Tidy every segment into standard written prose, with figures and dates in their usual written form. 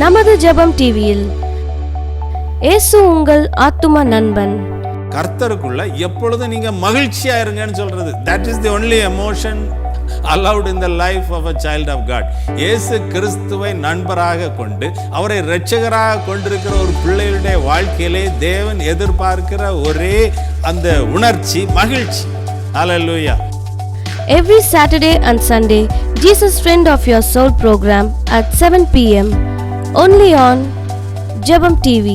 நமது ஜெபம் டிவியில் இயேசு உங்கள் ஆத்தும நண்பன். கர்த்தருக்குள்ள எப்பொழுதும் நீங்க மகிழ்ச்சியா இருங்கன்னு சொல்றது. That is the only emotion allowed in the life of a child of God. இயேசு கிறிஸ்துவை நண்பராக கொண்டு அவரை இரட்சகராக கொண்டிருக்கிற ஒரு பிள்ளைகளுடைய வாழ்க்கையிலே தேவன் எதிர்பார்க்கிற ஒரே அந்த உணர்ச்சி மகிழ்ச்சி. Hallelujah. Every Saturday and Sunday, Jesus Friend of Your Soul program at 7 p.m. only on Jabam TV.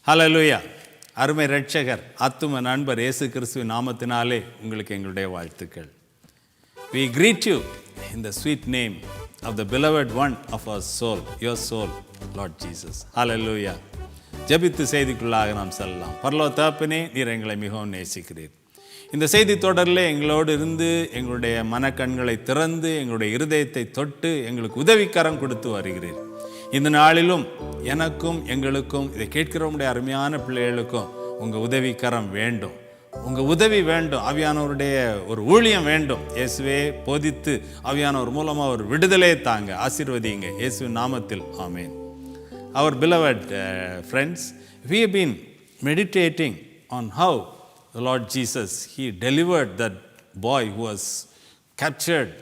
ஹல்லேலூயா. அருமை இரட்சகர் ஆத்தும நண்பர் இயேசு கிறிஸ்துவின் நாமத்தினாலே உங்களுக்கு எங்களுடைய வாழ்த்துக்கள். We greet you in the sweet name of the beloved one of our soul, your soul, Lord Jesus. Hallelujah. ஜெபித்து செய்திக்குள்ளாக நாம் செல்லலாம். பரலோக தகப்பனே, நீர் எங்களை மிகவும் நேசிக்கிறீர். இந்த செய்தி தொடரில் எங்களோடு இருந்து எங்களுடைய மனக்கண்களை திறந்து எங்களுடைய இருதயத்தை தொட்டு எங்களுக்கு உதவிக்கரம் கொடுத்து வருகிறீர். இந்த நாளிலும் எனக்கும் எங்களுக்கும் இதை கேட்கிறவங்களுடைய அருமையான பிள்ளைகளுக்கும் உங்கள் உதவிக்கரம் வேண்டும், உங்கள் உதவி வேண்டும். ஆவியானவருடைய ஒரு ஊழியம் வேண்டும். இயேசுவே போதித்து ஆவியானவர் மூலமாக ஒரு விடுதலை தாங்க, ஆசீர்வதிங்க இயேசுவின் நாமத்தில். ஆமென். Our beloved friends, we have been meditating on how the Lord Jesus, He delivered that boy who was captured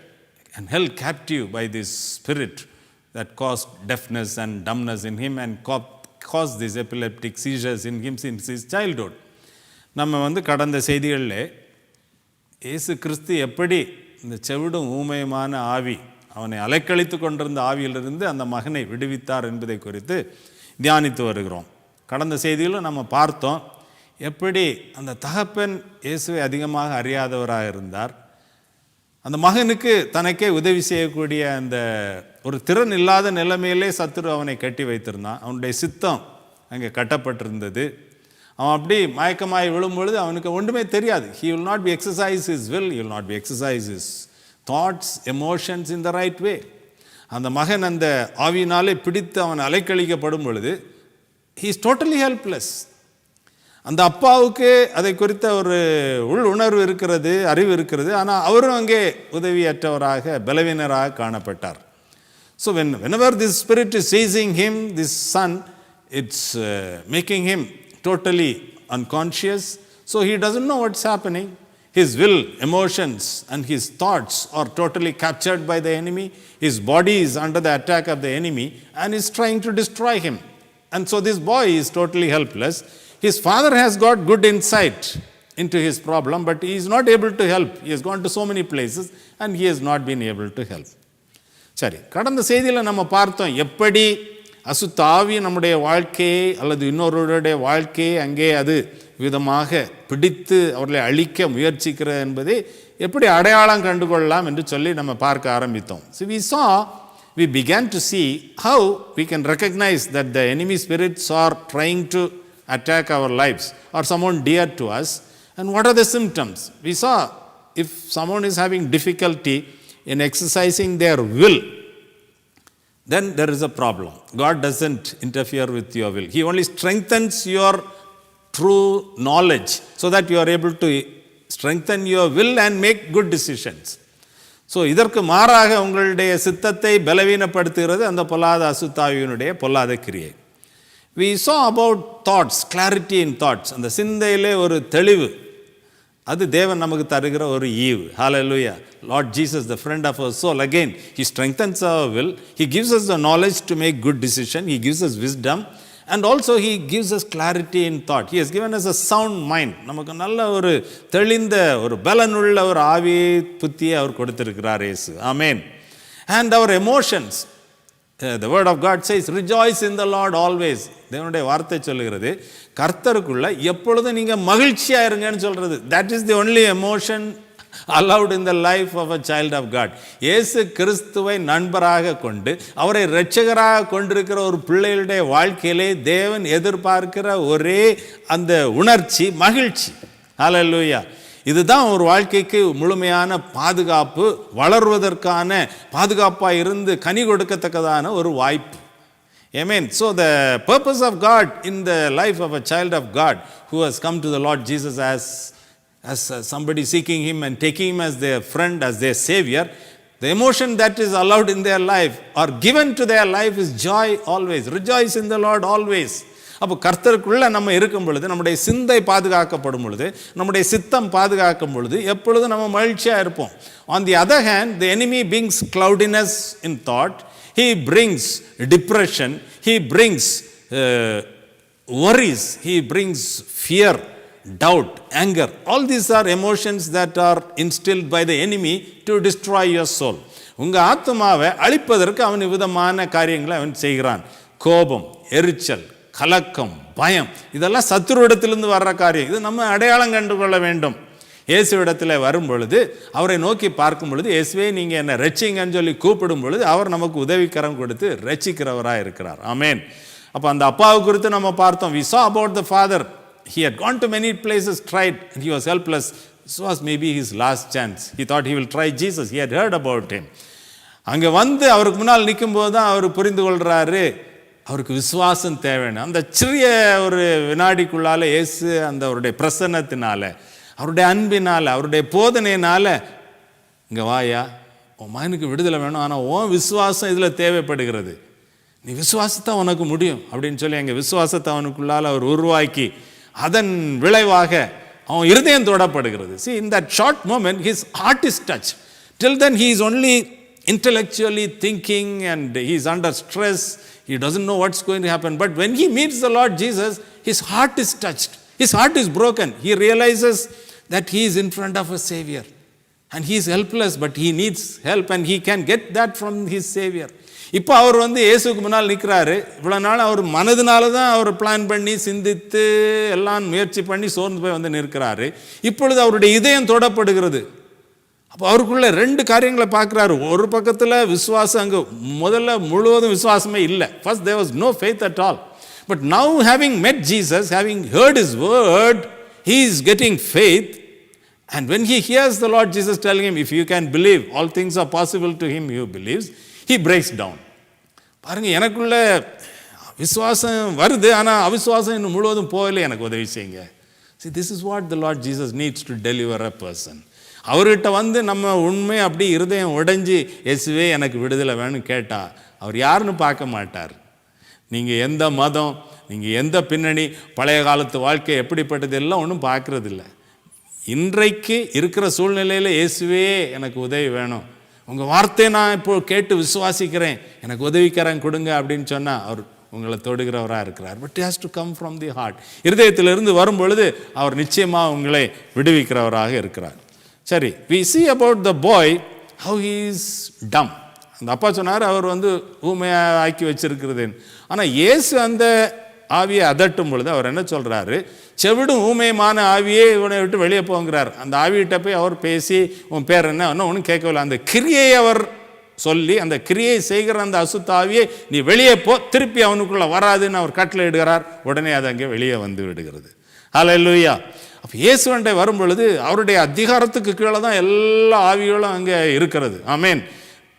and held captive by this spirit that caused deafness and dumbness in him and caused these epileptic seizures in him since his childhood. நம்ம கடந்த செய்திகளில் இயேசு கிறிஸ்து எப்படி இந்த செவிடும் ஊமையுமான ஆவி, அவனை அலைக்கழித்து கொண்டிருந்த ஆவியிலிருந்து அந்த மகனை விடுவித்தார் என்பதை குறித்து தியானித்து வருகிறோம். கடந்த செய்தியிலும் நம்ம பார்த்தோம் எப்படி அந்த தகப்பன் இயேசுவை அதிகமாக அறியாதவராக இருந்தார். அந்த மகனுக்கு தனக்கே உதவி செய்யக்கூடிய அந்த ஒரு திறன் இல்லாத நிலைமையிலே சத்துரு அவனை கட்டி வைத்திருந்தான். அவனுடைய சித்தம் அங்கே கட்டப்பட்டிருந்தது. அவன் அப்படி மயக்கமாய் விழும்பொழுது அவனுக்கு ஒன்றுமே தெரியாது. He will not be exercise his will, he will not be exercise his thoughts, emotions in the right way. அந்த மகன் அந்த ஆவியினாலே பிடித்து அவன் அலைக்கழிக்கப்படும் பொழுது he is totally helpless. அந்த அப்பாவுக்கு அதை குறித்த ஒரு உள் உணர்வு இருக்கிறது, அறிவு இருக்கிறது. ஆனால் அவரும் அங்கே உதவியற்றவராக பலவீனராக காணப்பட்டார். So whenever this spirit is seizing him, this son, it's making him totally unconscious. So he doesn't know what's happening. His will, emotions and his thoughts are totally captured by the enemy. His body is under the attack of the enemy and is trying to destroy him. And so this boy is totally helpless. His father has got good insight into his problem, but he is not able to help. He has gone to so many places and he has not been able to help. சரி, கடந்த செய்தியில் நம்ம பார்த்தோம் எப்படி அசுத்த ஆவி நம்முடைய வாழ்க்கையை அல்லது இன்னொருடைய வாழ்க்கையை அங்கே அது விதமாக பிடித்து அவர்களை அழிக்க முயற்சிக்கிறது என்பதை எப்படி அடையாளம் கண்டுகொள்ளலாம் என்று சொல்லி நம்ம பார்க்க ஆரம்பித்தோம். So we began to see how we can recognize that the enemy spirits are trying to attack our lives or someone dear to us, and what are the symptoms. We saw if someone is having difficulty in exercising their will, then there is a problem. God doesn't interfere with your will. He only strengthens your true knowledge so that you are able to strengthen your will and make good decisions. So இதற்கு மாறாக உங்களுடைய சித்தத்தை பலவீனப்படுத்துகிறது அந்த பொல்லாத அசுத்தாவியினுடைய பொல்லாத கிரியை. We saw about thoughts, clarity in thoughts. அந்த சிந்தையிலே ஒரு தெளிவு, அது தேவன் நமக்கு தருகிற ஒரு ஈவு. Hallelujah. Lord Jesus, the friend of our soul, again, He strengthens our will. He gives us the knowledge to make good decision. He gives us wisdom. And also He gives us clarity in thought. He has given us a sound mind. நமக்கு நல்ல ஒரு தெளிந்த ஒரு பலனுள்ள ஒரு ஆவி புத்தியை அவர் கொடுத்திருக்கிறார் இயேசு. Amen. And our emotions. The word of God says, rejoice in the Lord always. தேவனுடைய வார்த்தை சொல்லுகிறது கர்த்தருக்குள்ள எப்பொழுதும் நீங்கள் மகிழ்ச்சியாக இருங்கன்னு சொல்கிறது. That is the only emotion allowed in the life of a child of God. இயேசு கிறிஸ்துவை நண்பராக கொண்டு அவரை இரட்சகராக கொண்டிருக்கிற ஒரு பிள்ளைகளுடைய வாழ்க்கையிலே தேவன் எதிர்பார்க்கிற ஒரே அந்த உணர்ச்சி மகிழ்ச்சி. ஹல்லேலூயா. இதுதான் ஒரு வாழ்க்கைக்கு முழுமையான பாதுகாப்பு, வளர்வதற்கான பாதுகாப்பாக இருந்து கனி கொடுக்கத்தக்கதான ஒரு வாய்ப்பு. Amen. So the purpose of God in the life of a child of God who has come to the Lord Jesus as somebody seeking Him and taking Him as their friend, as their Savior, the emotion that is allowed in their life or given to their life is joy always. Rejoice in the Lord always. அப்போ கர்த்தருக்குள்ளே நம்ம இருக்கும் பொழுது, நம்முடைய சிந்தை பாதுகாக்கப்படும் பொழுது, நம்முடைய சித்தம் பாதுகாக்கும் பொழுது எப்பொழுதும் நம்ம மகிழ்ச்சியாக இருப்போம். On the other hand, the enemy brings cloudiness in thought, he brings depression, he brings worries, he brings fear, doubt, anger. All these are emotions that are instilled by the enemy to destroy your soul. உங்கள் ஆத்மாவை அழிப்பதற்கு அவன் விதமான காரியங்களை அவன் செய்கிறான். கோபம், எரிச்சல், கலக்கம், பயம், இதெல்லாம் சத்துருவிடத்திலிருந்து வர்ற காரியம். இது நம்ம அடையாளம் கண்டு கொள்ள வேண்டும். இயேசுவிடத்தில் வரும் பொழுது, அவரை நோக்கி பார்க்கும் பொழுது, இயேசுவே நீங்கள் என்னை ரட்சிங்கன்னு சொல்லி கூப்பிடும் பொழுது அவர் நமக்கு உதவிக்கரம் கொடுத்து ரட்சிக்கிறவராக இருக்கிறார். ஆமென். அப்போ அந்த அப்பாவை குறித்து நம்ம பார்த்தோம். we saw about the father. He had gone to many places, tried, and he was helpless. This was maybe his last chance. He thought he will try Jesus. He had heard about him. அங்கே வந்து அவருக்கு முன்னால் நிற்கும் போது தான் அவர் புரிந்து கொள்கிறாரு, அவருக்கு விசுவாசம் தேவைன்னு. அந்த சிறிய ஒரு வினாடிக்குள்ளால இயேசு அந்த அவருடைய பிரசன்னத்தினால, அவருடைய அன்பினால், அவருடைய போதனையினால, இங்கே வாயா, உன் மகனுக்கு விடுதலை வேணும், ஆனால் உன் விசுவாசம் இதில் தேவைப்படுகிறது, நீ விசுவாசத்தை உனக்கு முடியும் அப்படின்னு சொல்லி எங்கள் விசுவாசத்தை அவனுக்குள்ளால் அவர் உருவாக்கி அதன் விளைவாக அவன் இருதயம் தொடப்படுகிறது. See, in that short moment his heart is touched. Till then he is only intellectually thinking and he is under stress. He doesn't know what's going to happen. But when he meets the Lord Jesus, his heart is touched. His heart is broken. He realizes that he is in front of a Savior. And he is helpless, but he needs help and he can get that from his Savior. இப்போ அவர் வந்து இயேசுக்கு முன்னால் நிற்கிறாரு. இவ்வளோ நாள் அவர் மனதினால தான் அவர் plan பண்ணி சிந்தித்து எல்லாம் முயற்சி பண்ணி சோர்ந்து போய் வந்து நிற்கிறாரு. இப்பொழுது அவருடைய இதயம் தொடப்படுகிறது. அப்போ அவருக்குள்ள ரெண்டு காரியங்களை பார்க்குறாரு. ஒரு பக்கத்தில் விசுவாசம், அங்கே முதல்ல முழுவதும் விசுவாசமே இல்லை. First there was no faith at all. But now having met Jesus, having heard his word, he is getting faith. And when he hears the Lord Jesus telling him, if you can believe, all things are possible to him who believes, he breaks down. பாருங்க, எனக்குள்ள விசுவாசம் வருது, ஆனால் அவிசுவாசம் இன்னும் முழுவதும் போகலை, எனக்கு உதவி செய்யுங்க. See, this is what the Lord Jesus needs to deliver a person. அவர்கிட்ட வந்து நம்ம உண்மை அப்படி இருதயம் உடைஞ்சி இயேசுவே எனக்கு விடுதலை வேணும்னு கேட்டால் அவர் யாருன்னு பார்க்க மாட்டார். நீங்கள் எந்த மதம், நீங்கள் எந்த பின்னணி, பழைய காலத்து வாழ்க்கை எப்படிப்பட்டது எல்லாம் ஒன்றும் பார்க்குறதில்ல. இன்றைக்கு இருக்கிற சூழ்நிலையில் இயேசுவே எனக்கு உதவி வேணும், உங்கள் வார்த்தையை நான் இப்போ கேட்டு விசுவாசிக்கிறேன், எனக்கு உதவிக்கிறேன் கொடுங்க அப்படின்னு சொன்னால் அவர் உங்களை தொடுகிறவராக இருக்கிறார். But has to come from the heart. இருதயத்திலிருந்து வரும் பொழுது அவர் நிச்சயமாக உங்களை விடுவிக்கிறவராக இருக்கிறார். சரி, we see about the boy how he is dumb. அந்த அப்பா சொன்னார் அவர் வந்து ஊமையாக ஆக்கி வச்சிருக்கிறதுன்னு. ஆனால் இயேசு அந்த ஆவியை அதட்டும் பொழுது அவர் என்ன சொல்கிறாரு, செவிடும் ஊமையமான ஆவியே இவனை விட்டு வெளியே போங்கிறார். அந்த ஆவியிட்ட போய் அவர் பேசி உன் பேர் என்ன ஒன்றும் கேட்கவில்லை. அந்த கிரியை அவர் சொல்லி அந்த கிரியை செய்கிற அந்த அசுத்த ஆவியை நீ வெளியே போ, திருப்பி அவனுக்குள்ளே வராதுன்னு அவர் கட்டளை இடுகிறார். உடனே அது அங்கே வெளியே வந்து விடுகிறது. ஹல்லேலூயா. அப்போ இயேசுவண்டை வரும் பொழுது அவருடைய அதிகாரத்துக்கு கீழே தான் எல்லா ஆவிகளும் அங்கே இருக்கிறது. ஆமேன்.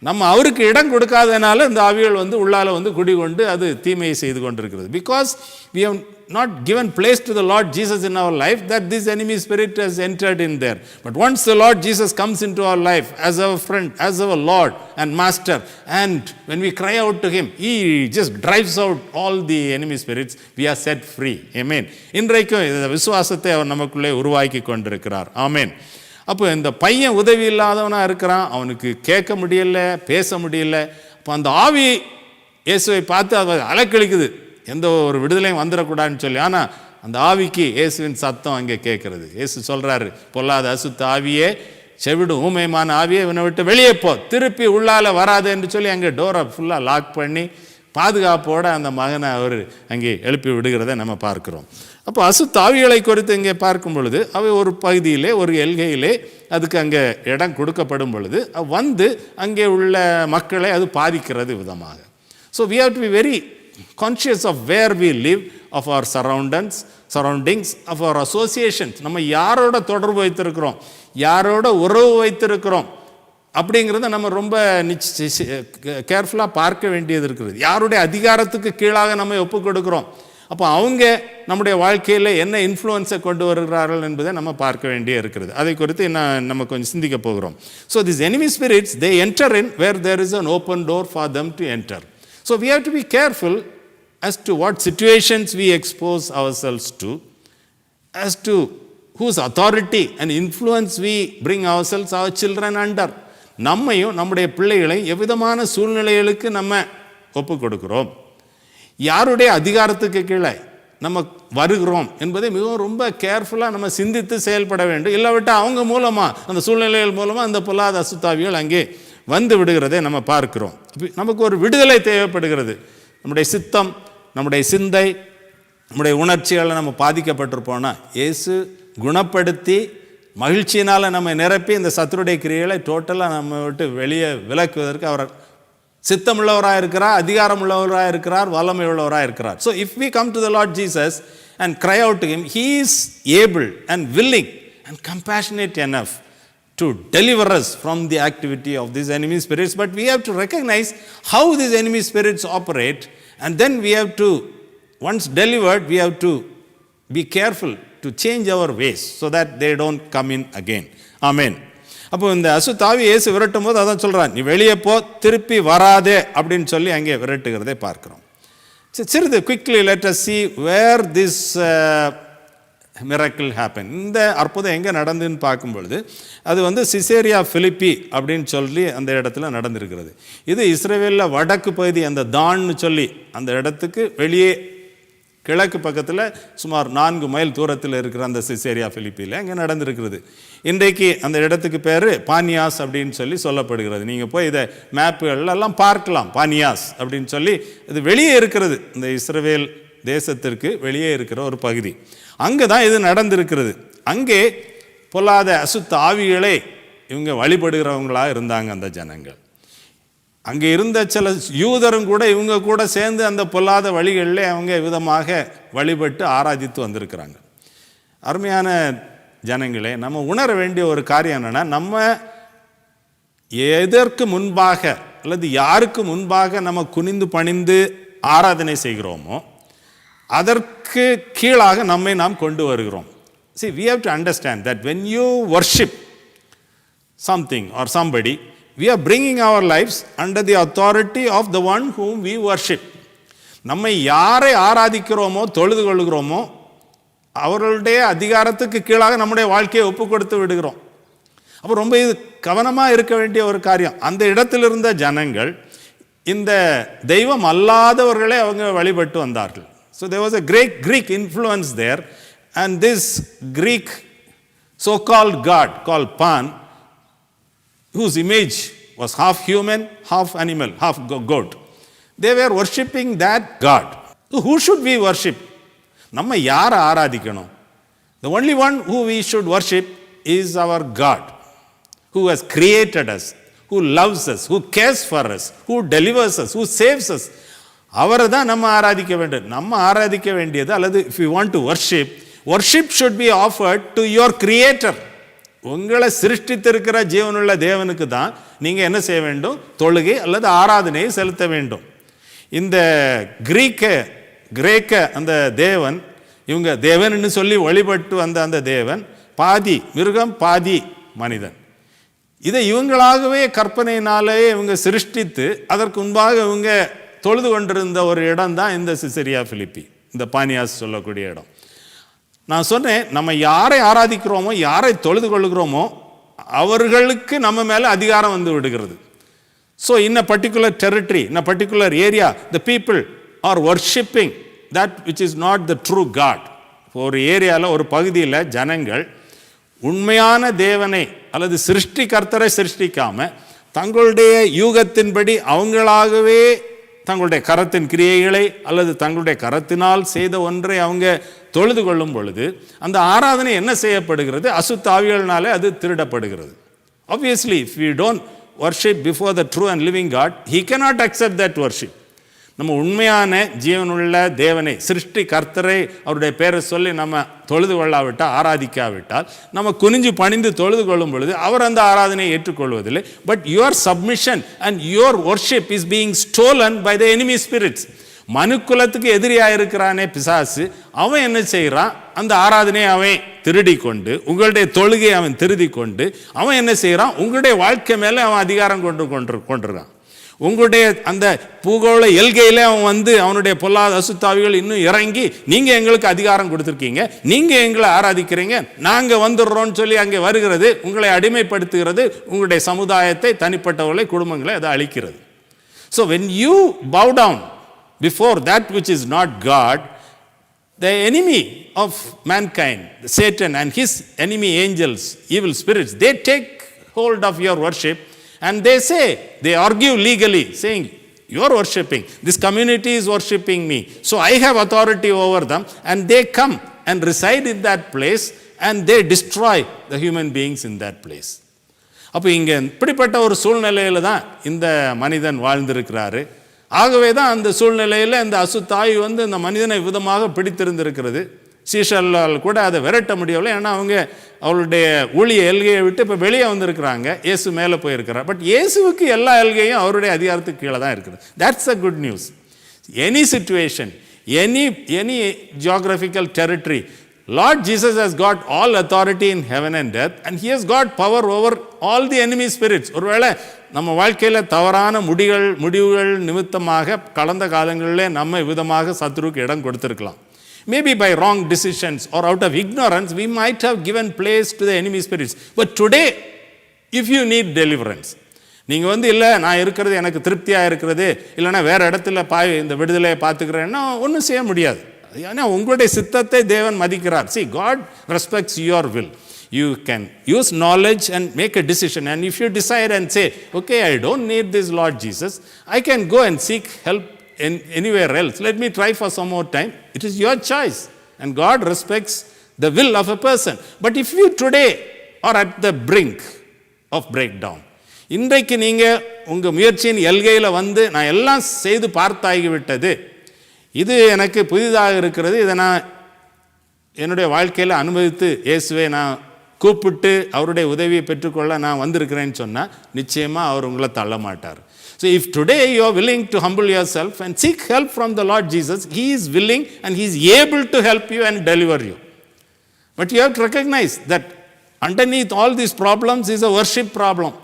நம்ம அவருக்கு இடம் கொடுக்காதனால இந்த ஆவிகள் வந்து உள்ளால வந்து குடிகொண்டு அது தீமையை செய்து கொண்டிருக்கிறது. Because we have not given place to the Lord Jesus in our life, that this enemy spirit has entered in there. But once the Lord Jesus comes into our life as our friend, as our Lord and Master, and when we cry out to him, he just drives out all the enemy spirits. We are set free. Amen. இன்றைக்கும் இந்த விசுவாசத்தை அவர் நமக்குள்ளே உருவாக்கி கொண்டிருக்கிறார். ஆமென். அப்போ இந்த பையன் உதவி இல்லாதவனாக இருக்கிறான், அவனுக்கு கேட்க முடியல, பேச முடியல. அப்போ அந்த ஆவி இயேசுவை பார்த்து அதை அலக்கழிக்குது, எந்த ஒரு விடுதலையும் வந்துடக்கூடாதுன்னு சொல்லி. ஆனால் அந்த ஆவிக்கு இயேசுவின் சத்தம் அங்கே கேட்குறது. இயேசு சொல்கிறாரு, பொல்லாத அசுத்த ஆவியே, செவிடும் ஊமையமான ஆவியே, இவனை விட்டு வெளியே போ, திருப்பி உள்ளால வராது என்று சொல்லி அங்கே டோரை ஃபுல்லாக லாக் பண்ணி பாதுகாப்போடு அந்த மகனை அவர் அங்கே எழுப்பி விடுகிறத நம்ம பார்க்குறோம். அப்போ அசுத்த ஆவிகளை குறித்து இங்கே பார்க்கும் பொழுது அவை ஒரு பகுதியிலே, ஒரு எல்கையிலே அதுக்கு அங்கே இடம் கொடுக்கப்படும் பொழுது வந்து அங்கே உள்ள மக்களை அது பாதிக்கிறது விதமாக. So we have to be very conscious of where we live, of our surroundings, of our associations. நம்ம யாரோட தொடர்பு வைத்திருக்கிறோம், யாரோட உறவு வைத்திருக்கிறோம் அப்படிங்கிறத நம்ம ரொம்ப கேர்ஃபுல்லாக பார்க்க வேண்டியது இருக்கிறது. யாருடைய அதிகாரத்துக்கு கீழாக நம்ம ஒப்பு கொடுக்குறோம், அப்போ அவங்க நம்முடைய வாழ்க்கையில் என்ன இன்ஃப்ளூயன்ஸை கொண்டு வருகிறார்கள் என்பதை நம்ம பார்க்க வேண்டிய இருக்கிறது. அதை குறித்து நம்ம கொஞ்சம் சிந்திக்க போகிறோம். So this enemy spirits, they enter in where there is an open door for them to enter. So we have to be careful as to what situations we expose ourselves to, as to whose authority and influence we bring ourselves, our children under. நம்மையும் நம்முடைய பிள்ளைகளையும் எவ்விதமான சூழ்நிலைகளுக்கு நம்ம ஒப்பு கொடுக்கிறோம், யாருடைய அதிகாரத்துக்கு கீழே நம்ம வருகிறோம் என்பதை மிகவும் ரொம்ப கேர்ஃபுல்லாக நம்ம சிந்தித்து செயல்பட வேண்டும். இல்லாவிட்டால் அவங்க மூலமாக, அந்த சூழ்நிலைகள் மூலமாக அந்த பொல்லாத அசுத்தாவிகள் அங்கே வந்து விடுகிறதை நம்ம பார்க்கிறோம். நமக்கு ஒரு விடுதலை தேவைப்படுகிறது. நம்முடைய சித்தம், நம்முடைய சிந்தை, நம்முடைய உணர்ச்சிகளை நம்ம பாதிக்கப்பட்டிருப்போம்னா இயேசு குணப்படுத்தி மகிழ்ச்சியினால் நம்ம நிரப்பி இந்த சத்துருடைய கிரியைகளை டோட்டலாக நம்ம விட்டு வெளியே விலக்குவதற்கு அவர் சித்தமுள்ளவராக இருக்கிறார், அதிகாரம் உள்ளவராக இருக்கிறார், வல்லமை உள்ளவராக இருக்கிறார். So if we come to the Lord Jesus and cry out to him, he is able and willing and compassionate enough to deliver us from the activity of these enemy spirits. But we have to recognize how these enemy spirits operate, and then we have to, once delivered, we have to be careful to change our ways so that they don't come in again. Amen. அப்போ இந்த அசுத்தாவி இயேசு விரட்டும் போது அதான் சொல்கிறான், நீ வெளியே போ, திருப்பி வராதே அப்படின்னு சொல்லி அங்கே விரட்டுகிறதை பார்க்கிறோம். சிறிது quickly let us see where this miracle happened. இந்த அற்புதம் எங்கே நடந்துன்னு பார்க்கும்பொழுது அது சிசேரியா பிலிப்பி அப்படின்னு சொல்லி அந்த இடத்துல நடந்திருக்கிறது. இது இஸ்ரவேலில் வடக்கு பகுதி, அந்த தான்னு சொல்லி அந்த இடத்துக்கு வெளியே கிழக்கு பக்கத்தில் சுமார் 4 மைல் தூரத்தில் இருக்கிற அந்த சிசேரியா பிலிப்பியில் அங்கே நடந்திருக்கிறது. இன்றைக்கு அந்த இடத்துக்கு பேர் பானியாஸ் அப்படின்னு சொல்லி சொல்லப்படுகிறது. நீங்கள் போய் இதை மேப்புகளெல்லாம் பார்க்கலாம். பானியாஸ் அப்படின்னு சொல்லி இது வெளியே இருக்கிறது, இந்த இஸ்ரவேல் தேசத்திற்கு வெளியே இருக்கிற ஒரு பகுதி. அங்கே தான் இது நடந்திருக்கிறது. அங்கே பொல்லாத அசுத்த ஆவிகளை இவங்க வழிபடுகிறவங்களாக இருந்தாங்க அந்த ஜனங்கள். அங்கே இருந்த சில யூதரும் கூட இவங்க கூட சேர்ந்து அந்த பொல்லாத வழிகளில் அவங்க விதமாக வழிபட்டு ஆராதித்து வந்திருக்கிறாங்க. அருமையான ஜனங்களே, நம்ம உணர வேண்டிய ஒரு காரியம் என்னென்னா, நம்ம எதற்கு முன்பாக அல்லது யாருக்கு முன்பாக நம்ம குனிந்து பணிந்து ஆராதனை செய்கிறோமோ அதற்கு கீழாக நம்மை நாம் கொண்டு வருகிறோம். See, we have to understand that when you worship something or somebody, we are bringing our lives under the authority of the one whom we worship. நம்மை யாரை ஆராதிக்கிறோமோ தொழுது கொள்கிறோமோ அவர்களுடைய அதிகாரத்துக்கு கீழாக நம்முடைய வாழ்க்கையை ஒப்பு கொடுத்து விடுகிறோம். அப்போ ரொம்ப இது கவனமாக இருக்க வேண்டிய ஒரு காரியம். அந்த இடத்தில் இருந்த ஜனங்கள் இந்த தெய்வம் அல்லாதவர்களை அவங்க வழிபட்டு வந்தார்கள். So there was a great Greek influence there, and this Greek so-called god called Pan, whose image was half human, half animal, half goat. They were worshipping that god. So who should we worship? நம்ம யாரை ஆராதிக்கணும்? The only one who we should worship is our God, who has created us, who loves us, who cares for us, who delivers us, who saves us. அவரை தான் நம்ம ஆராதிக்க வேண்டும். நம்ம ஆராதிக்க வேண்டியது, அல்லது if you want to worship should be offered to your creator. உங்களை சிருஷ்டித்திருக்கிற ஜீவனுள்ள தேவனுக்கு தான் நீங்கள் என்ன செய்ய வேண்டும்? தொழுகை அல்லது ஆராதனையை செலுத்த வேண்டும். இந்த கிரேக்க அந்த தேவன், இவங்க தேவன்னு சொல்லி வழிபட்டு வந்த அந்த தேவன் பாதி மிருகம் பாதி மனிதன். இதை இவங்களாகவே கற்பனையினாலே இவங்க சிருஷ்டித்து அதற்கு முன்பாக இவங்க தொழுது கொண்டிருந்த ஒரு இடம் தான் இந்த சிசேரியா பிலிப்பி, இந்த பானியாஸ் சொல்லக்கூடிய இடம். நான் சொன்னேன், நம்ம யாரை ஆராதிக்கிறோமோ யாரை தொழுது கொள்கிறோமோ அவர்களுக்கு நம்ம மேலே அதிகாரம் வந்து விடுகிறது. So in a particular territory, in a particular area, the people are worshipping that which is not the true God. ஒரு ஏரியாவில் ஒரு பகுதியில் ஜனங்கள் உண்மையான தேவனை அல்லது சிருஷ்டிகர்த்தரை சிருஷ்டிக்காமல் தங்களுடைய யூகத்தின்படி அவங்களாகவே தங்களுடைய கரத்தின் கிரியைகளை அல்லது தங்களுடைய கரத்தினால் செய்த ஒன்றை அவங்க தொழுது கொள்ளும் பொழுது அந்த ஆராதனை என்ன செய்யப்படுகிறது? அசுத்த ஆவிகளினாலே அது திருடப்படுகிறது. Obviously, if we don't worship before the true and living God, he cannot accept that worship. நம்ம உண்மையான ஜீவனுள்ள தேவனை, சிருஷ்டி கர்த்தரை அவருடைய பேரை சொல்லி நம்ம தொழுது கொள்ளாவிட்டால், ஆராதிக்காவிட்டால், நம்ம குனிஞ்சு பணிந்து தொழுது கொள்ளும் பொழுது அவர் அந்த ஆராதனையை ஏற்றுக்கொள்வதில்லை. But your submission and your worship is being stolen by the enemy spirits. மனுக்குலத்துக்கு எதிரியாக இருக்கிறானே பிசாசு, அவன் என்ன செய்கிறான்? அந்த ஆராதனையை அவன் திருடி கொண்டு, உங்களுடைய தொழுகையை அவன் திருடி கொண்டு, அவன் என்ன செய்கிறான்? உங்களுடைய வாழ்க்கை மேலே அவன் அதிகாரம் கொண்டிருக்கான். உங்களுடைய அந்த பூகோள எல்கையில் அவன் வந்து அவனுடைய பொல்லாத அசுத்தாவிகள் இன்னும் இறங்கி, நீங்கள் எங்களுக்கு அதிகாரம் கொடுத்துருக்கீங்க, நீங்கள் எங்களை ஆராதிக்கிறீங்க, நாங்கள் வந்துடுறோன்னு சொல்லி அங்கே வருகிறது, உங்களை அடிமைப்படுத்துகிறது, உங்களுடைய சமுதாயத்தை, தனிப்பட்டவர்களை, குடும்பங்களை அதை அழிக்கிறது. So when you bow down before that which is not God, the enemy of mankind, Satan and his enemy angels, evil spirits, they take hold of your worship. And they say, they argue legally, saying, You are worshipping. This community is worshipping me. So I have authority over them, and they come and reside in that place, and they destroy the human beings in that place. அப்போ இங்கே இப்படிப்பட்ட ஒரு சூழ்நிலையில் தான் இந்த மனிதன் வாழ்ந்திருக்கிறாரு. ஆகவே தான் அந்த சூழ்நிலையில் இந்த அசுத்தாய் இந்த மனிதனை விதமாக பிடித்திருந்திருக்கிறது. சீஷர்களால் கூட அதை விரட்ட முடியவில்லை. ஏன்னா அவங்க அவளுடைய ஊழிய எல்கையை விட்டு இப்போ வெளியே வந்திருக்கிறாங்க. இயேசு மேலே போயிருக்கிறார். பட் இயேசுவுக்கு எல்லா எல்கையும் அவருடைய அதிகாரத்துக்கு கீழே தான் இருக்குது. That's a good news. Any situation, any geographical territory, Lord Jesus has got all authority in heaven and earth, and he has got power over all the enemy spirits. ஒருவேளை நம்ம வாழ்க்கையில் தவறான முடிவுகள் நிமித்தமாக கடந்த காலங்களிலே நம்ம விதமாக சத்துருக்கு இடம் கொடுத்திருக்கலாம். Maybe by wrong decisions or out of ignorance, we might have given place to the enemy spirits. But today, if you need deliverance, நீங்கள் இல்லை நான் இருக்கிறது எனக்கு திருப்தியாக இருக்கிறது, இல்லைன்னா வேறு இடத்துல இந்த விடுதலையை பார்த்துக்கிறேன்னா ஒன்றும் செய்ய முடியாது. ஏன்னா உங்களுடைய சித்தத்தை தேவன் மதிக்கிறார். See, God respects your will. You can use knowledge and make a decision. And if you decide and say, okay, I don't need this Lord Jesus, I can go and seek help anywhere else. Let me try for some more time. It is your choice. And God respects the will of a person. But if you today are at the brink of breakdown, இன்றைக்கு நீங்கள் உங்கள் முயற்சியின் எல்கையில் நான் எல்லாம் செய்து பார்த்தாகிவிட்டது, இது எனக்கு புதிதாக இருக்கிறது, இதை நான் என்னுடைய வாழ்க்கையில் அனுபவித்து இயேசுவை நான் கூப்பிட்டு அவருடைய உதவியை பெற்றுக்கொள்ள நான் வந்திருக்கிறேன்னு சொன்னால் நிச்சயமாக அவர் உங்களை தள்ள மாட்டார். So if today you are willing to humble yourself and seek help from the Lord Jesus, he is willing and he is able to help you and deliver you. But you have to recognize that underneath all these problems is a worship problem.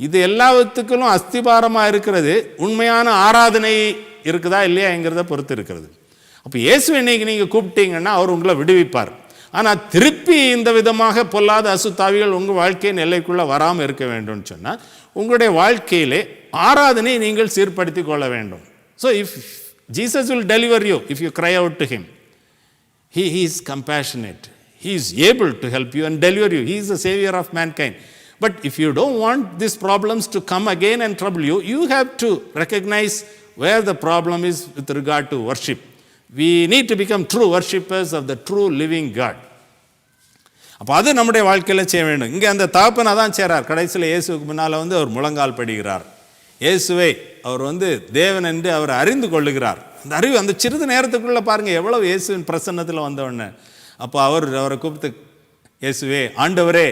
இது எல்லாத்துக்கும் அஸ்திபாரமாக இருக்கிறது உண்மையான ஆராதனை இருக்குதா இல்லையாங்கிறத பொறுத்து இருக்கிறது. அப்போ இயேசு இன்னைக்கு நீங்கள் கூப்பிட்டீங்கன்னா அவர் உங்களை விடுவிப்பார். ஆனால் திருப்பி இந்த விதமாக பொல்லாத அசுத்தாவிகள் உங்கள் வாழ்க்கையின் எல்லைக்குள்ளே வராமல் இருக்க வேண்டும்னு சொன்னால் உங்களுடைய வாழ்க்கையிலே ஆராதனை நீங்கள் சீர்படுத்தி கொள்ள வேண்டும். So if Jesus will deliver you if you cry out to him, he is compassionate, he is able to help you and deliver you. He is the savior of mankind. But if you don't want these problems to come again and trouble you, you have to recognize where the problem is with regard to worship. We need to become true worshippers of the true living God. அப்போ அது நம்முடைய வாழ்க்கையில் செய்ய வேண்டும். இங்கே அந்த தகப்பனை தான் செய்கிறார். கடைசியில் இயேசுக்கு முன்னால் அவர் முழங்கால் படிக்கிறார். இயேசுவை அவர் தேவன் என்று அவர் அறிந்து கொள்ளுகிறார். அந்த அறிவு அந்த சிறிது நேரத்துக்குள்ளே பாருங்கள் எவ்வளவு இயேசுவின் பிரசன்னத்தில் வந்தவொடனே. அப்போ அவரை கூப்பிட்டு, இயேசுவே, ஆண்டவரே,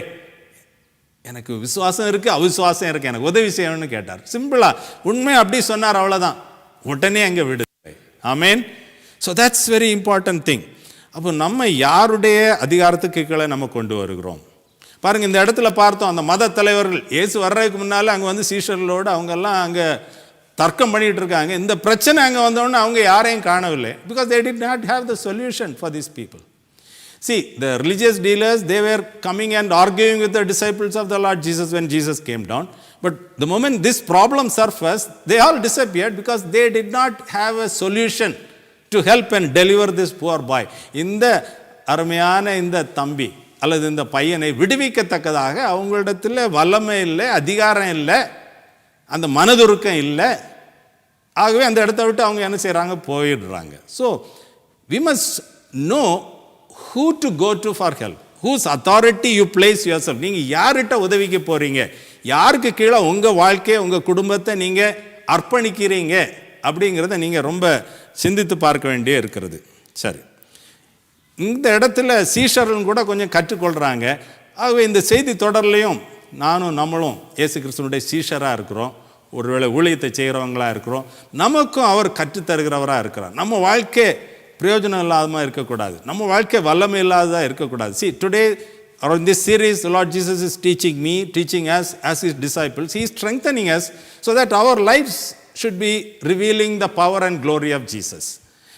எனக்கு விசுவாசம் இருக்குது, அவிசுவாசம் இருக்குது, எனக்கு உதவி செய்யணும்னு கேட்டார். சிம்பிளாக உண்மை அப்படி சொன்னார், அவ்வளோதான். உடனே அங்கே விடுதலை. ஆமேன். So that's very important thing. அப்போ நம்ம யாருடைய அதிகாரத்துக்கு கீழே நம்ம கொண்டு வருகிறோம் பாருங்கள். இந்த இடத்துல பார்த்தோம், அந்த மத தலைவர்கள் இயேசு வர்றதுக்கு முன்னால் அங்கே சீஷர்களோடு அவங்கெல்லாம் அங்கே தர்க்கம் பண்ணிகிட்டு இருக்காங்க. இந்த பிரச்சனை அங்கே வந்தோடனே அவங்க யாரையும் காணவில்லை. Because they did not have the solution for these people. See, the religious dealers, they were coming and arguing with the disciples of the Lord Jesus when Jesus came down. But the moment this problem surfaced, they all disappeared because they did not have a solution to help and deliver this poor boy. இந்த அருமையான இந்த தம்பி அல்லது இந்த பையனை விடுவிக்கத்தக்கதாக அவங்களிடத்தில் வல்லமை இல்லை, அதிகாரம் இல்லை, அந்த மனதுருக்கம் இல்லை. ஆகவே அந்த இடத்த விட்டு அவங்க என்ன செய்கிறாங்க, போயிடுறாங்க. So we must know who to go to for help, whose authority you place yourself. நீங்கள் யார்கிட்ட உதவிக்கு போகிறீங்க, யாருக்கு கீழே உங்கள் வாழ்க்கையை உங்கள் குடும்பத்தை நீங்கள் அர்ப்பணிக்கிறீங்க அப்படிங்கிறத நீங்கள் ரொம்ப சிந்தித்து பார்க்க வேண்டிய இருக்கிறது. சரி, இந்த இடத்துல சீஷர்கள் கூட கொஞ்சம் கற்றுக்கொள்கிறாங்க. ஆகவே இந்த செய்தி தொடர்லையும் நம்மளும் இயேசு கிறிஸ்துவனுடைய சீஷராக இருக்கிறோம், ஒருவேளை ஊழியத்தை செய்கிறவங்களாக இருக்கிறோம். நமக்கும் அவர் கற்றுத்தருகிறவராக இருக்கிறார். நம்ம வாழ்க்கை பிரயோஜனம் இல்லாதமாக இருக்கக்கூடாது, நம்ம வாழ்க்கை வல்லமை இல்லாததாக இருக்கக்கூடாது. See, today or in this series, the Lord Jesus is teaching us as his disciples. He is strengthening us so that our lives should be revealing the power and glory of Jesus.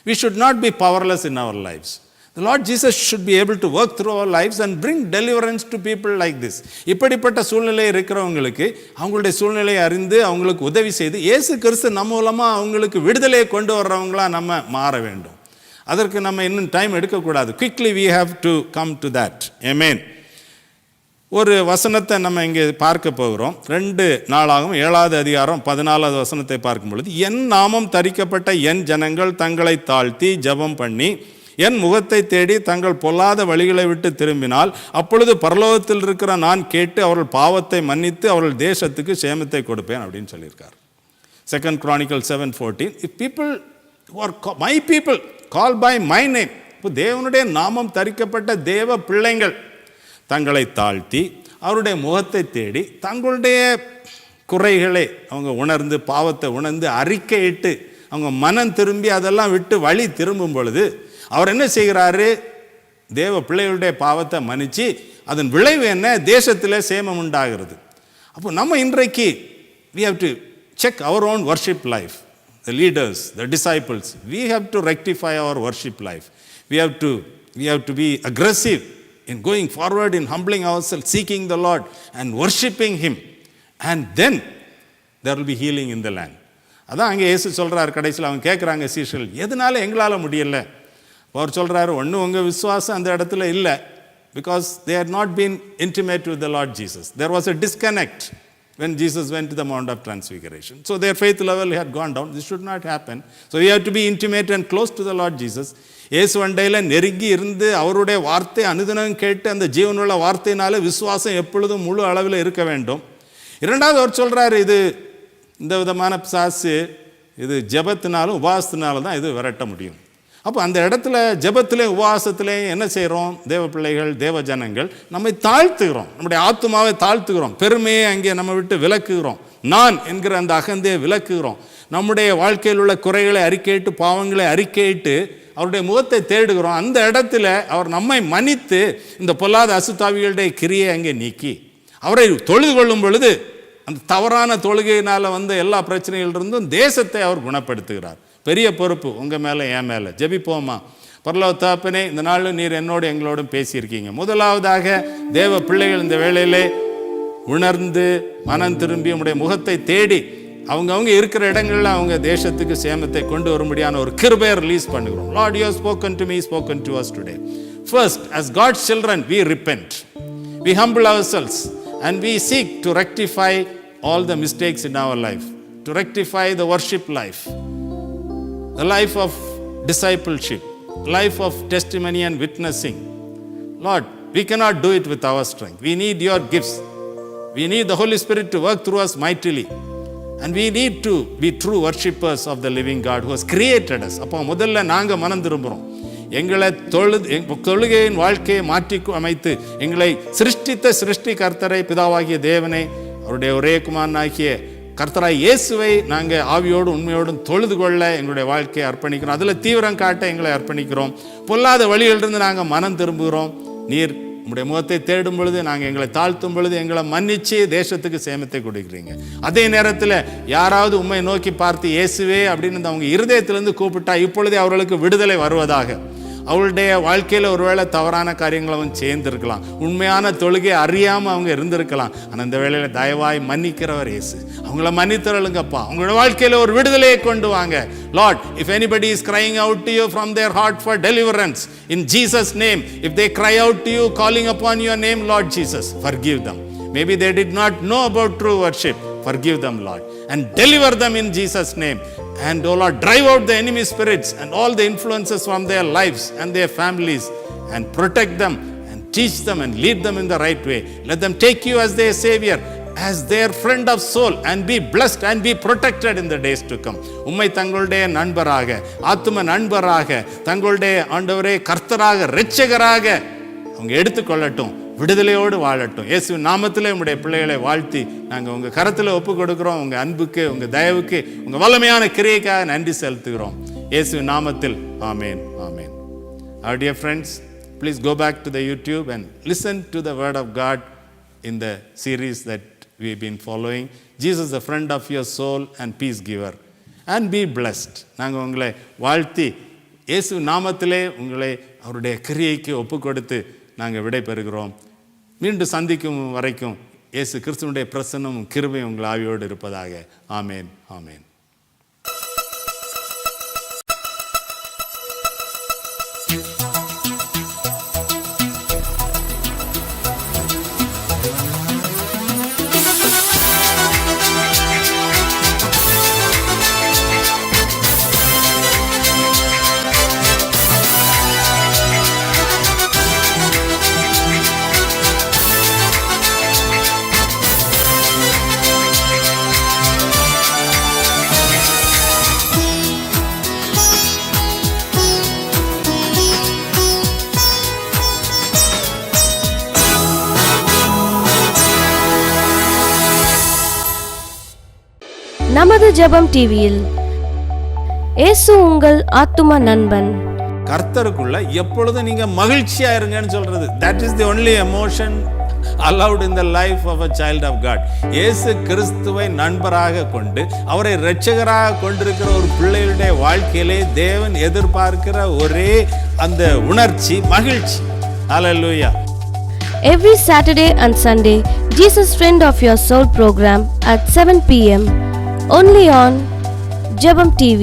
We should not be powerless in our lives. The Lord Jesus should be able to work through our lives and bring deliverance to people like this. இப்படிப்பட்ட சூழ்நிலை இருக்கிறவங்களுக்கு அவங்களுடைய சூழ்நிலையை அறிந்து அவங்களுக்கு உதவி செய்து இயேசு கிறிஸ்து நம்ம மூலமாக அவங்களுக்கு விடுதலையை கொண்டு வர்றவங்களா நம்ம மாற வேண்டும். அதற்கு நம்ம இன்னும் டைம் எடுக்கக்கூடாது. Quickly we have to come to that. Amen. ஒரு வசனத்தை நம்ம இங்கே பார்க்க போகிறோம். 2 நாளாகும் 7வது அதிகாரம் 14வது வசனத்தை பார்க்கும் பொழுது, என் நாமம் தரிக்கப்பட்ட என் ஜனங்கள் தங்களை தாழ்த்தி ஜெபம் பண்ணி என் முகத்தை தேடி தங்கள் பொல்லாத வழிகளை விட்டு திரும்பினால் அப்பொழுது பரலோகத்தில் இருக்கிற நான் கேட்டு அவர்கள் பாவத்தை மன்னித்து அவர்கள் தேசத்துக்கு சேமத்தை கொடுப்பேன் அப்படின்னு சொல்லியிருக்கார். 2 Chronicles 7:14, if people who are my people called by my name, இப்போ தேவனுடைய நாமம் தரிக்கப்பட்ட தேவ பிள்ளைங்கள் தங்களை தாழ்த்தி அவருடைய முகத்தை தேடி தங்களுடைய குறைகளை அவங்க உணர்ந்து பாவத்தை உணர்ந்து அறிக்கையிட்டு அவங்க மனம் திரும்பி அதெல்லாம் விட்டு வழி திரும்பும் பொழுது அவர் என்ன செய்கிறாரு? தேவ பிள்ளைகளுடைய பாவத்தை மன்னிச்சு அதன் விளைவு என்ன? தேசத்தில் சேமம் உண்டாகிறது. அப்போ நம்ம இன்றைக்கு we have to check our own worship life. The leaders, the disciples, we have to rectify our worship life. We have to be aggressive in going forward, in humbling ourselves, seeking the Lord and worshiping Him. And then there will be healing in the land. அதான் அங்கே இயேசு சொல்கிறார். கடைசியில் அவங்க கேட்குறாங்க சீஷர்கள், எதனால எங்களால் முடியலை? அவர் சொல்கிறாரு, ஒன்று உங்கள் விசுவாசம் அந்த இடத்துல இல்லை, because they had not been intimate with the Lord Jesus. There was a disconnect when Jesus went to the Mount of Transfiguration. So their faith level had gone down. This should not happen. So we have to be intimate and close to the Lord Jesus. இயேசு அண்டையில் நெருங்கி இருந்து அவருடைய வார்த்தை அனுதினம் கேட்டு அந்த ஜீவனுள்ள வார்த்தையினால விசுவாசம் எப்பொழுதும் முழு அளவில் இருக்க வேண்டும். இரண்டாவது அவர் சொல்கிறார், இது இந்த விதமான பிசாசு இது ஜெபத்தினாலும் உபவாசத்தினாலும் தான் இது விரட்ட முடியும். அப்போ அந்த இடத்துல ஜெபத்திலே உபவாசத்திலே என்ன செய்கிறோம்? தேவ பிள்ளைகள் தேவ ஜனங்கள் நம்மை தாழ்த்துகிறோம், நம்முடைய ஆத்துமாவை தாழ்த்துகிறோம், பெருமையை அங்கே நம்ம விட்டு விலக்குகிறோம், நான் என்கிற அந்த அகந்தையை விலக்குகிறோம், நம்முடைய வாழ்க்கையில் உள்ள குறைகளை அறிக்கையிட்டு பாவங்களை அறிக்கையிட்டு அவருடைய முகத்தை தேடுகிறோம். அந்த இடத்துல அவர் நம்மை மன்னித்து இந்த பொல்லாத அசுத்தாவிகளுடைய கிரியை அங்கே நீக்கி அவரை தொழுது கொள்ளும் பொழுது அந்த தவறான தொழுகையினால் வந்த எல்லா பிரச்சனைகளிலிருந்தும் தேசத்தை அவர் குணப்படுத்துகிறார். பெரிய பொறுப்பு உங்கள் மேலே என் மேலே. ஜெபிப்போமா? பரலோக தகப்பனே, இந்த நாளில் நீர் என்னோடு எங்களோடும் பேசியிருக்கீங்க. முதலாவதாக தேவ பிள்ளைகள் இந்த வேளையிலே உணர்ந்து மனம் திரும்பி உங்களுடைய முகத்தை தேடி அவங்கவுங்க இருக்கிற இடங்களில் அவங்க தேசத்துக்கு சேமத்தை கொண்டு வரும்படியான ஒரு கிருபையை ரிலீஸ் பண்ணுகிறோம். Lord, you have spoken to me, spoken to us today. First, as God's children, we repent. We humble ourselves and we seek to rectify all the mistakes in our life, to rectify the worship life, the life of discipleship, life of testimony and witnessing. Lord, we cannot do it with our strength. We need your gifts. We need the Holy Spirit to work through us mightily. And we need to be true worshippers of the living God who has created us. அப்போ முதல்ல நாங்கள் மனம் திரும்புகிறோம். எங்களை தொழுகையின் வாழ்க்கையை மாற்றி அமைத்து எங்களை சிருஷ்டித்த சிருஷ்டி கர்த்தரை பிதாவாகிய தேவனை அவருடைய ஒரே குமாரனாகிய கர்த்தராய் இயேசுவை நாங்கள் ஆவியோடு உண்மையோடும் தொழுது கொள்ள எங்களுடைய வாழ்க்கையை அர்ப்பணிக்கிறோம். அதில் தீவிரம் காட்ட எங்களை அர்ப்பணிக்கிறோம். பொல்லாத வழியிலிருந்து நாங்கள் மனம் திரும்புகிறோம். நீர் உங்களுடைய முகத்தை தேடும் பொழுது நாங்கள் எங்களை தாழ்த்தும் பொழுது எங்களை மன்னிச்சு தேசத்துக்கு சேமத்தை கொடுக்குறீங்க. அதே நேரத்தில் யாராவது உம்மை நோக்கி பார்த்து இயேசுவே அப்படின்னு அவங்க இருதயத்திலேருந்து கூப்பிட்டா இப்பொழுதே அவர்களுக்கு விடுதலை வருவதாக. அவளுடைய வாழ்க்கையில் ஒருவேளை தவறான காரியங்களை அவன் சேர்ந்திருக்கலாம், உண்மையான தொழுகை அறியாமல் அவங்க இருந்திருக்கலாம். ஆனால் இந்த வேளையில் தயவாய் மன்னிக்கிறவர் இயேசு. அவங்கள மன்னித்தருளுங்கப்பா. அவங்களோட வாழ்க்கையில் ஒரு விடுதலையை கொண்டு வாங்க. Lord, if anybody is crying out to you from their heart for deliverance, in Jesus' name, if they cry out to you calling upon your name, Lord Jesus, forgive them. Maybe they did not know about true worship. Forgive them, Lord, and deliver them in Jesus' name. And, oh Lord, drive out the enemy spirits and all the influences from their lives and their families, and protect them and teach them and lead them in the right way. Let them take you as their Savior, as their friend of soul, and be blessed and be protected in the days to come. உம்மை தங்களுடைய நண்பராக, ஆத்தும நண்பராக, தங்களுடைய ஆண்டவரே கர்த்தராக, இரட்சகராக அவங்க எடுத்துக்கொள்ளட்டும். விடுதலையோடு வாழட்டும். இயேசுவின் நாமத்திலே உங்களுடைய பிள்ளைகளை வாழ்த்தி நாங்கள் உங்கள் கரத்தில் ஒப்பு கொடுக்குறோம். உங்கள் அன்புக்கு, உங்கள் தயவுக்கு, உங்கள் வல்லமையான கிரியைக்காக நன்றி செலுத்துகிறோம். இயேசுவின் நாமத்தில் ஆமேன், ஆமேன். Our dear friends, please go back to the YouTube and listen to the word of God in the series that we've been following. Jesus, the friend of your soul and peace giver, and be blessed. நாங்கள் உங்களை வாழ்த்தி இயேசு நாமத்திலே உங்களை அவருடைய கிரியைக்கு ஒப்பு கொடுத்து நாங்கள் விடை பெறுகிறோம். மீண்டும் சந்திக்கும் வரைக்கும் இயேசு கிறிஸ்துவினுடைய பிரசன்னமும் கிருபையும் உங்கள் ஆவியோடு இருப்பதாக. ஆமேன், ஆமேன். நமது ஜெபம் டிவியில் இயேசு உங்கள் ஆத்தும நண்பன். கர்த்தருக்குள்ள எப்பொழுதும் நீங்க மகிழ்ச்சியா இருங்கன்னு சொல்றது. That is the only emotion allowed in the life of a child of God. இயேசு கிறிஸ்துவை நண்பராக கொண்டு அவரை இரட்சகராக கொண்டிருக்கிற ஒரு பிள்ளையுடைய வாழ்க்கையிலே தேவன் எதிர்பார்க்கிற ஒரே அந்த உணர்ச்சி மகிழ்ச்சி. ஹல்லேலூயா. Every Saturday and Sunday, Jesus Friend of Your Soul program at 7 p.m. only on Jebam TV.